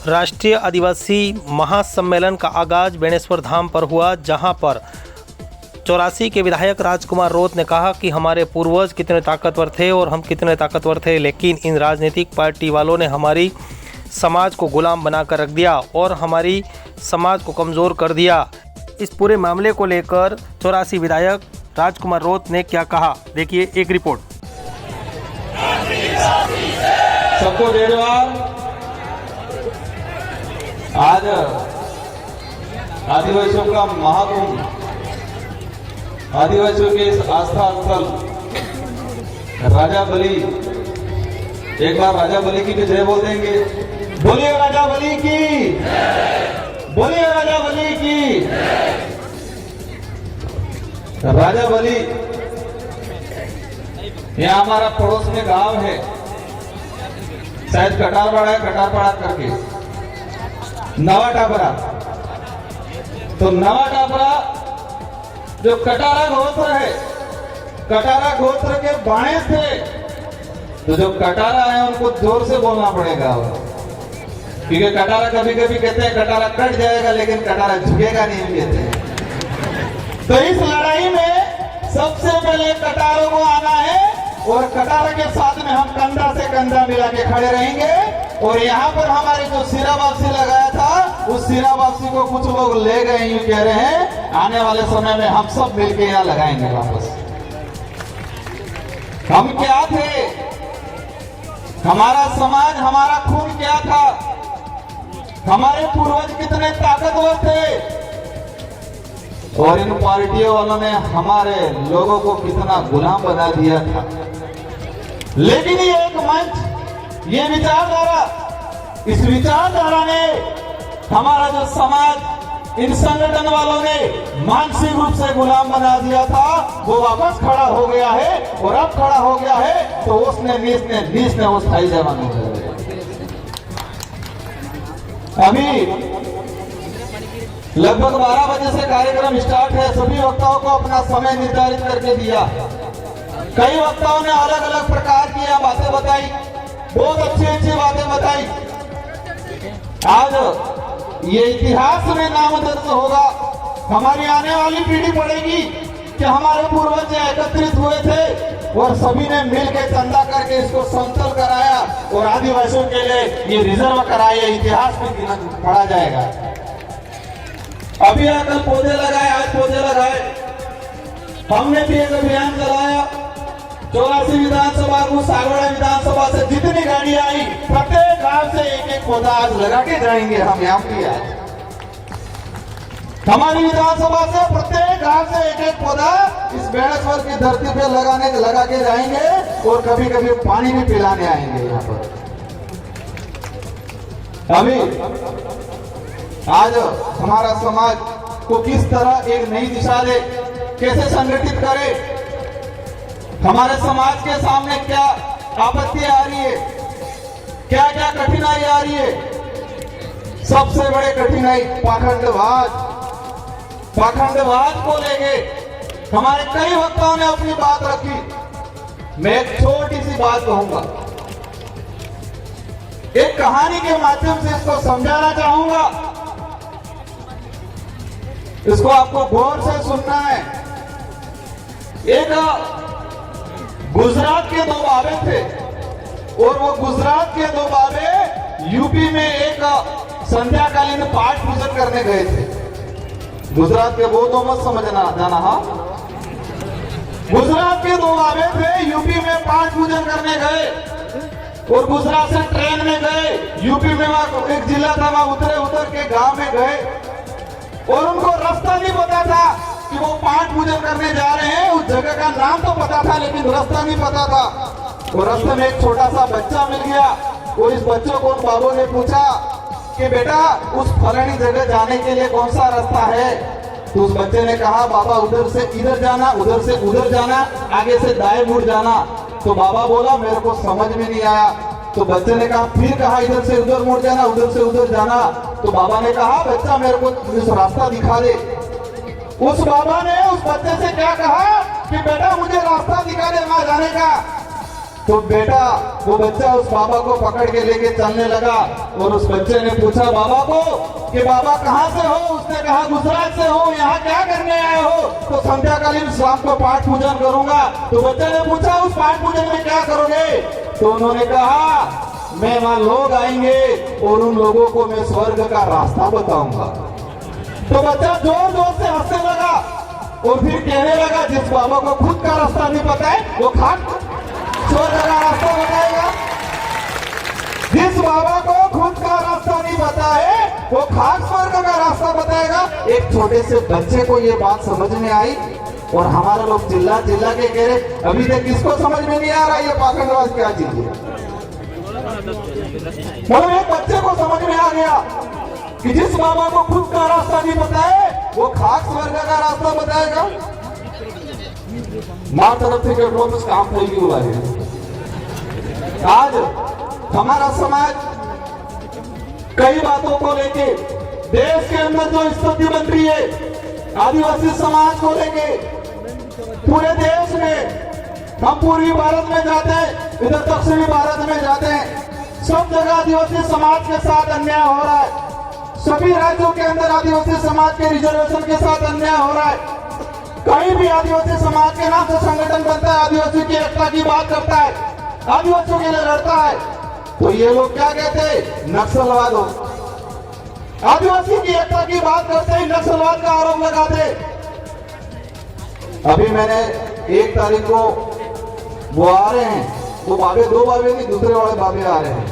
राष्ट्रीय आदिवासी महासम्मेलन का आगाज बेणेश्वर धाम पर हुआ, जहां पर 84 के विधायक राजकुमार रोत ने कहा कि हमारे पूर्वज कितने ताकतवर थे और हम कितने ताकतवर थे, लेकिन इन राजनीतिक पार्टी वालों ने हमारी समाज को गुलाम बनाकर रख दिया और हमारी समाज को कमज़ोर कर दिया। इस पूरे मामले को लेकर 84 विधायक राजकुमार रोत ने क्या कहा, देखिए एक रिपोर्ट। सबको धन्यवाद। आज आदिवासियों का महाकुंभ, आदिवासियों के इस आस्था स्थल राजा बलि, एक बार राजा बलि की जय बोल देंगे। बोलिए राजा बलि की, बोलिए राजा बलि की। राजा बलि यहाँ हमारा पड़ोस में गांव है, शायद कटारवाड़ा है, कटारपाड़ा करके नवा टापरा। तो नवा टापरा जो कटारा गोत्र है, कटारा गोत्र के बाणे थे, तो जो कटारा है उनको जोर से बोलना पड़ेगा, क्योंकि कटारा कभी कभी कहते हैं कटारा कट जाएगा, लेकिन कटारा झुकेगा नहीं कहते हैं। तो इस लड़ाई में सबसे पहले कटारों को आना है और कटारा के साथ में हम कंधा से कंधा मिला के खड़े रहेंगे। और यहाँ पर हमारे जो सिरा वापसी लगाया था, उस सिरा वापसी को कुछ लोग ले गए, यूं कह रहे हैं आने वाले समय में हम सब मिलके यहाँ लगाएंगे वापस। हम क्या थे, हमारा समाज, हमारा खून क्या था, हमारे पूर्वज कितने ताकतवर थे, और इन पार्टियों वालों ने हमारे लोगों को कितना गुलाम बना दिया था। लेकिन ये एक मंच, ये विचारधारा, इस विचारधारा ने हमारा जो समाज, इन संगठन वालों ने मानसिक रूप से गुलाम बना दिया था, वो वापस खड़ा हो गया है। और अब खड़ा हो गया है तो उसने नीच ने वो स्थायी जवान हो गया। अभी लगभग 12 बजे से कार्यक्रम स्टार्ट है। सभी वक्ताओं को अपना समय निर्धारित करके दिया। कई वक्ताओं ने अलग अलग प्रकार की बातें बताई, बहुत अच्छी अच्छी बातें बताई। आज ये इतिहास में नाम दर्ज होगा, हमारी आने वाली पीढ़ी पढ़ेगी कि हमारे पूर्वज एकत्रित हुए थे और सभी ने मिलकर चंदा करके इसको समतल कराया और आदिवासियों के लिए ये रिजर्व कराया। इतिहास में पढ़ा जाएगा। अभी कल पौधे लगाए, आज पौधे लगाए। हमने भी एक अभियान चलाया। 84 विधानसभा को सागवाड़ा विधानसभा से जितनी गाड़ी आई, प्रत्येक गांव से एक एक पौधा आज लगा के जाएंगे। हम यहाँ भी आज हमारी विधानसभा से प्रत्येक गांव से एक एक पौधा इस बेणेश्वर की धरती पे लगा के जाएंगे और कभी कभी पानी भी पिलाने आएंगे यहाँ पर। अभी आज हमारा समाज को किस तरह एक नई दिशा दे, कैसे संगठित करे, हमारे समाज के सामने क्या आपत्ति आ रही है, क्या क्या कठिनाई आ रही है। सबसे बड़े कठिनाई पाखंडवाद को लेके हमारे कई वक्ताओं ने अपनी बात रखी। मैं एक छोटी सी बात कहूंगा, एक कहानी के माध्यम से इसको समझाना चाहूंगा। इसको आपको गौर से सुनना है। एक गुजरात के 2 बाबे थे और वो गुजरात के 2 बाबे यूपी में एक संध्याकालीन पाठ पूजन करने गए थे। गुजरात के वो तो मत समझना जाना। हाँ, गुजरात के 2 बाबे थे, यूपी में पाठ पूजन करने गए और गुजरात से ट्रेन में गए। यूपी में वहां एक जिला था, वहां उतर के गांव में गए और उनको रास्ता नहीं पता था कि वो पाठ पूजन करने जा रहे हैं। उस जगह का नाम तो पता था, लेकिन रास्ता नहीं पता था। और रास्ते में एक छोटा सा बच्चा मिल गया और इस बच्चों को उन बाबू ने पूछा कि बेटा उस फलानी जगह जाने के लिए कौन सा रास्ता है। तो उस बच्चे ने कहा बाबा उधर से इधर जाना, उधर से उधर जाना, आगे से दाएं मुड़ जाना। तो बाबा बोला मेरे को समझ में नहीं आया। तो बच्चे ने कहा, फिर कहा इधर से उधर मुड़ जाना, उधर से उधर जाना। तो बाबा ने कहा बच्चा मेरे को इस रास्ता दिखा दे। उस बाबा ने उस बच्चे से क्या कहा कि बेटा मुझे रास्ता दिखा दे वहां जाने का। तो बेटा वो बच्चा उस बाबा को पकड़ के लेके चलने लगा और उस बच्चे ने पूछा बाबा को कि बाबा कहाँ से हो? उसने कहा गुजरात से हो। यहाँ क्या करने आए हो? तो संध्याकालीन शाम को पाठ पूजन करूंगा। तो बच्चे ने पूछा उस पाठ पूजन में क्या करोगे? तो उन्होंने कहा मैं वहां लोग आएंगे और उन लोगों को मैं स्वर्ग का रास्ता बताऊंगा। तो बच्चा जोर जोर से हंसने लगा और फिर कहने लगा जिस बाबा को खुद का रास्ता नहीं पता है वो खाक स्वर्ग का रास्ता बताएगा। जिस बाबा को खुद का रास्ता नहीं पता है वो खाक स्वर्ग का रास्ता बताएगा। एक छोटे से बच्चे को ये बात समझ में आई और हमारे लोग चिल्ला चिल्ला के कह रहे अभी तक किसको समझ में नहीं आ रहा ये पाखंडवाद क्या चीज है। मतलब एक बच्चे को समझ में आ गया कि जिस बाबा को खुद का रास्ता नहीं पता है वो खाक स्वर्ग का रास्ता बताएगा। मार तरफ से रोज काम फैली हुआ है। आज हमारा समाज कई बातों को लेके देश के अंदर जो स्थिति बन रही है आदिवासी समाज को लेके पूरे देश में हम पूर्वी भारत में जाते हैं इधर दक्षिणी भारत में जाते हैं सब जगह आदिवासी समाज के साथ अन्याय हो रहा है। सभी राज्यों के अंदर आदिवासी समाज के रिजर्वेशन के साथ अन्याय हो रहा है। कहीं भी आदिवासी समाज के नाम से संगठन बनता है आदिवासी की एकता की बात करता है आदिवासियों के लिए लड़ता है तो ये लोग क्या कहते हैं नक्सलवाद हो। आदिवासी की एकता की बात करते ही नक्सलवाद का आरोप लगाते। अभी मैंने 1 तारीख को वो आ रहे हैं वो बाबे 2 बाबे नहीं दूसरे वाले बाबे आ रहे हैं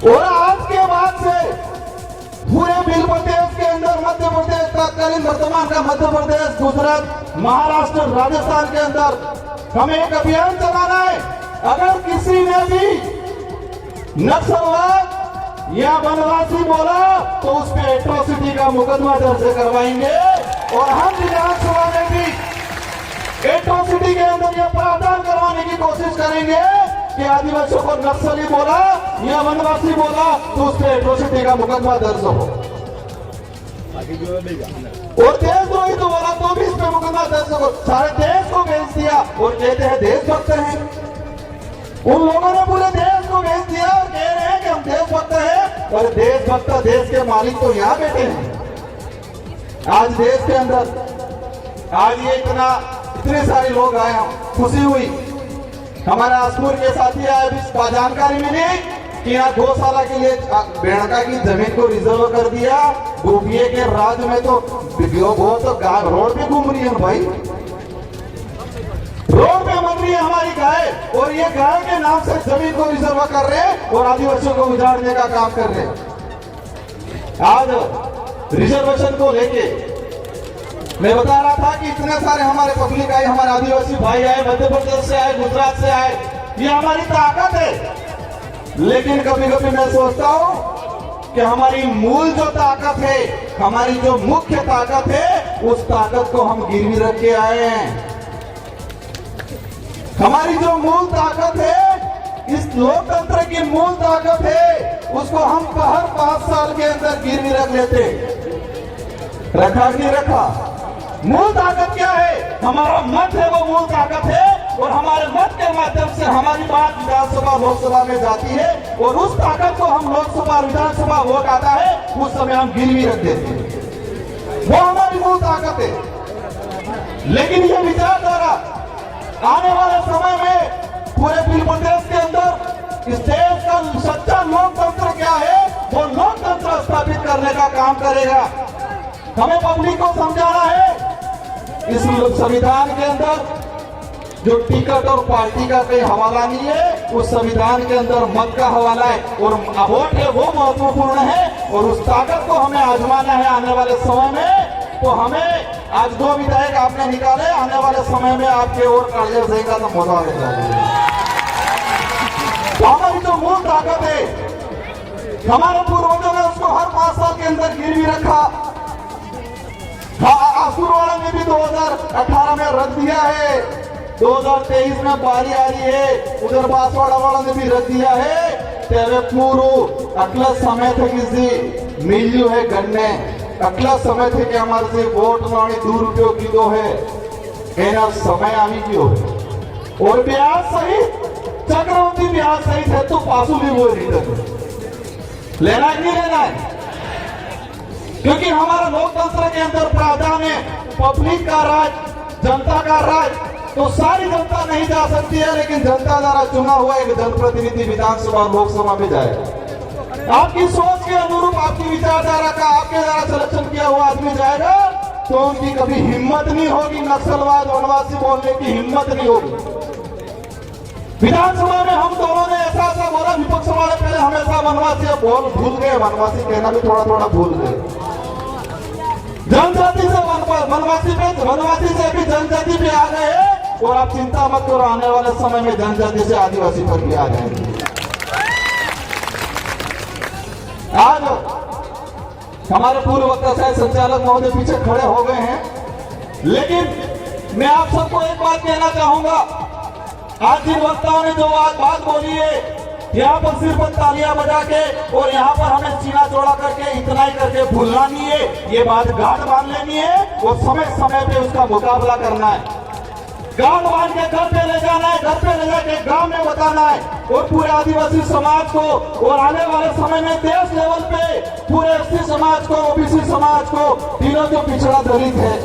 और आज के बाद से पूरे बिल प्रदेश के अंदर मध्य प्रदेश तत्कालीन वर्तमान का मध्य प्रदेश गुजरात महाराष्ट्र राजस्थान के अंदर हमें एक अभियान चलाना है। अगर किसी ने भी नक्सलवाद या वनवासी बोला तो उस पे एट्रोसिटी का मुकदमा दर्ज करवाएंगे और हम विधानसभा में भी एट्रोसिटी के अंदर यह प्रावधान करवाने की कोशिश करेंगे कि आदिवासियों को नक्सली बोला या वनवासी बोला तो उस पे एट्रोसिटी का मुकदमा दर्ज हो और देशद्रोही तो बोला तो भी इस पे मुकदमा दर्ज हो। सारे देश को भेज दिया और कहते हैं देशभक्त हैं। उन लोगों ने पूरे देश को भेज दिया और कह रहे हैं कि हम देशभक्त हैं और देशभक्त देश के मालिक तो यहाँ बैठे हैं। आज देश के अंदर आज ये इतने सारे लोग आए खुशी हुई। हमारे आसपुर के साथी आए भी जानकारी मिली कि यहाँ गौशाला के लिए बेड़का की जमीन को रिजर्व कर दिया। गोपिये के राज में तो रोड पे घूम रही है भाई, रोड पे मर रही है हमारी गाय और ये गाय के नाम से जमीन को रिजर्व कर रहे हैं और आदिवासियों को उजाड़ने का काम कर रहे हैं। आज रिजर्वेशन को लेके मैं बता रहा था कि इतने सारे हमारे पब्लिक आए हमारे आदिवासी भाई आए मध्य प्रदेश से आए गुजरात से आए ये हमारी ताकत है। लेकिन कभी कभी मैं सोचता हूं कि हमारी मूल जो ताकत है हमारी जो मुख्य ताकत है उस ताकत को हम गिरवी रख के आए हैं। हमारी जो मूल ताकत है इस लोकतंत्र की मूल ताकत है उसको हम हर 5 साल के अंदर गिरवी रख लेते। रखा कि नहीं रखा? मूल ताकत क्या है? हमारा मत है वो मूल ताकत है और हमारे मत के माध्यम से हमारी बात विधानसभा लोकसभा में जाती है और उस ताकत को हम लोकसभा विधानसभा वोट आता है उस समय हम गिरवी रख देते हैं। वो हमारी मूल ताकत है। लेकिन ये विचारधारा आने वाले समय में पूरे बिल प्रदेश के अंदर इस देश का सच्चा लोकतंत्र क्या है वो लोकतंत्र स्थापित करने का काम करेगा। हमें पब्लिक को समझाना है इस संविधान के अंदर जो टिकट और पार्टी का कोई हवाला नहीं है उस संविधान के अंदर मत का हवाला है और वोट है वो महत्वपूर्ण है और उस ताकत को हमें आजमाना है आने वाले समय में। तो हमें आज 2 विधायक आपने निकाले आने वाले समय में आपके और कार्य देगा तो मजा आएगा। तो हमारी जो मूल ताकत है हमारे पूर्वजों ने उसको हर 5 साल के अंदर गिरवी रखा। आसुर वाला ने भी 2018 में रख दिया है, 2023 में बारी आ रही है, उधर बांसवाड़ा वाला ने भी रख दिया है। तेरे पूरो अगला समय थे किसी मिल्यू है गन्ने अगला समय थे कि हमारे से वोट मानी 2 रुपयों की दो है एना समय आवी क्यों और ब्याज सहित चक्रवृद्धि ब्याज सहित है तो पासूली वो रिटर्न लेना है नहीं लेना है, क्योंकि हमारा लोकतंत्र के अंदर प्रावधान है पब्लिक का राज, जनता का राज। तो सारी जनता नहीं जा सकती है, लेकिन जनता द्वारा चुना हुआ एक जनप्रतिनिधि विधानसभा और लोकसभा में जाएगा। आपकी सोच के अनुरूप, आपकी विचारधारा का आपके द्वारा सिलेक्शन किया हुआ आदमी जाएगा तो उनकी कभी हिम्मत नहीं होगी, नक्सलवाद वनवासी बोलने की हिम्मत नहीं होगी। विधानसभा में हम दोनों ने ऐसा बोला, विपक्ष वाले पहले हमेशा वनवासी भूल गए, वनवासी कहना भी थोड़ा थोड़ा भूल गए। जनजाति से वनवासी से भी जनजाति पे आ गए और आप चिंता मत करो, आने वाले समय में जनजाति से आदिवासी पर भी आ जाएंगे। आज हमारे पूर्व वक्ता शायद संचालक महोदय पीछे खड़े हो गए हैं, लेकिन मैं आप सबको एक बात कहना चाहूंगा। आज जिन वक्ताओं ने जो बात बोली है, यहाँ पर सिर्फ तालियां बजा के और यहाँ पर हमें सीना चौड़ा करके इतना ही करके भूलना नहीं है, ये बात गांठ बांध लेनी है और समय समय पे उसका मुकाबला करना है। गांठ बांध के घर पे ले जाना है, घर पे ले जाके गांव में बताना है और पूरे आदिवासी समाज को और आने वाले समय में देश लेवल पे पूरे एसटी समाज को, ओबीसी समाज को, तीनों जो पिछड़ा दलित है,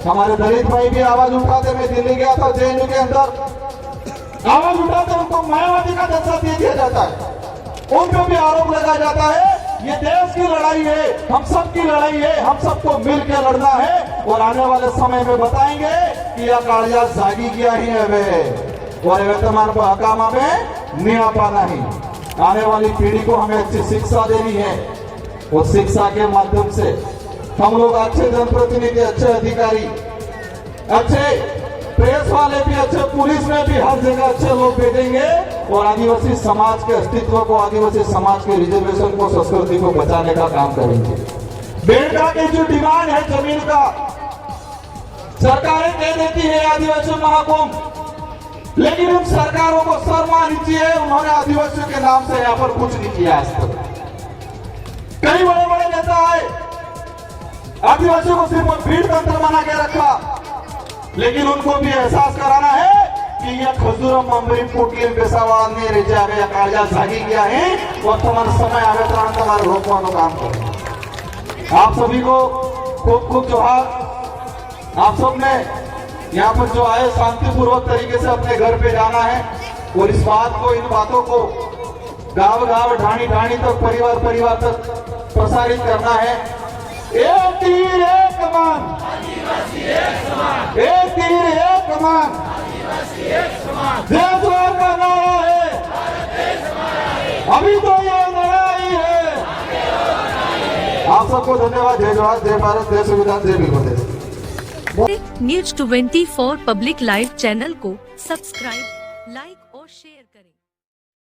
हमारे दलित भाई भी आवाज उठाते। मैं दिल्ली गया था, जेएनयू के अंदर आवाज उठाते उनको मायावादी का दर्जा दे दिया जाता है, उन पर भी आरोप लगाया जाता है। ये देश की लड़ाई है, हम सब की लड़ाई है, हम सबको मिलकर लड़ना है और आने वाले समय में बताएंगे कि यह कालिया जागी गया ही है वे और वर्तमान हकामा में नहीं आ पाना ही। आने वाली पीढ़ी को हमें अच्छी शिक्षा देनी है और शिक्षा के माध्यम से हम लोग अच्छे जनप्रतिनिधि, अच्छे अधिकारी, अच्छे प्रेस वाले भी, अच्छे पुलिस में भी हर जगह अच्छे लोग भेजेंगे और आदिवासी समाज के अस्तित्व को, आदिवासी समाज के रिजर्वेशन को, संस्कृति को बचाने का काम करेंगे। बेटा की जो डिमांड है जमीन का, सरकारें कह देती है आदिवासी महाकुंभ, लेकिन उन सरकारों को शर्म आनी चाहिए, उन्होंने आदिवासियों के नाम से यहाँ पर कुछ नहीं किया आज तक। कई बड़े बड़े नेता आए, आदिवासियों को सिर्फ भीड़ तंत्र बना के रखा, लेकिन उनको भी एहसास कराना है कि यह खजूरम ममरी पुटलिम पेशावाड़ ने रिजावे कालिया जागी गया है। वर्तमान समय आवे तो तुम्हारे रोकवानो काम करो। आप सभी को खूब खूब जोहार। आप सब ने यहाँ पर जो आए शांतिपूर्वक तरीके से अपने घर पे जाना है और इस बात को, इन बातों को गांव गांव, ढाणी ढाणी तक, परिवार परिवार तक प्रसारित करना है। एक तीर एक कमान, एक तीर एक कमान, देश का नारा है, अभी तो ये लड़ाई है। आप सबको धन्यवाद। जय जवाहर, जय भारत, जय संविधान, जय भीम प्रदेश। न्यूज 24 पब्लिक लाइव चैनल को सब्सक्राइब, लाइक और शेयर करें।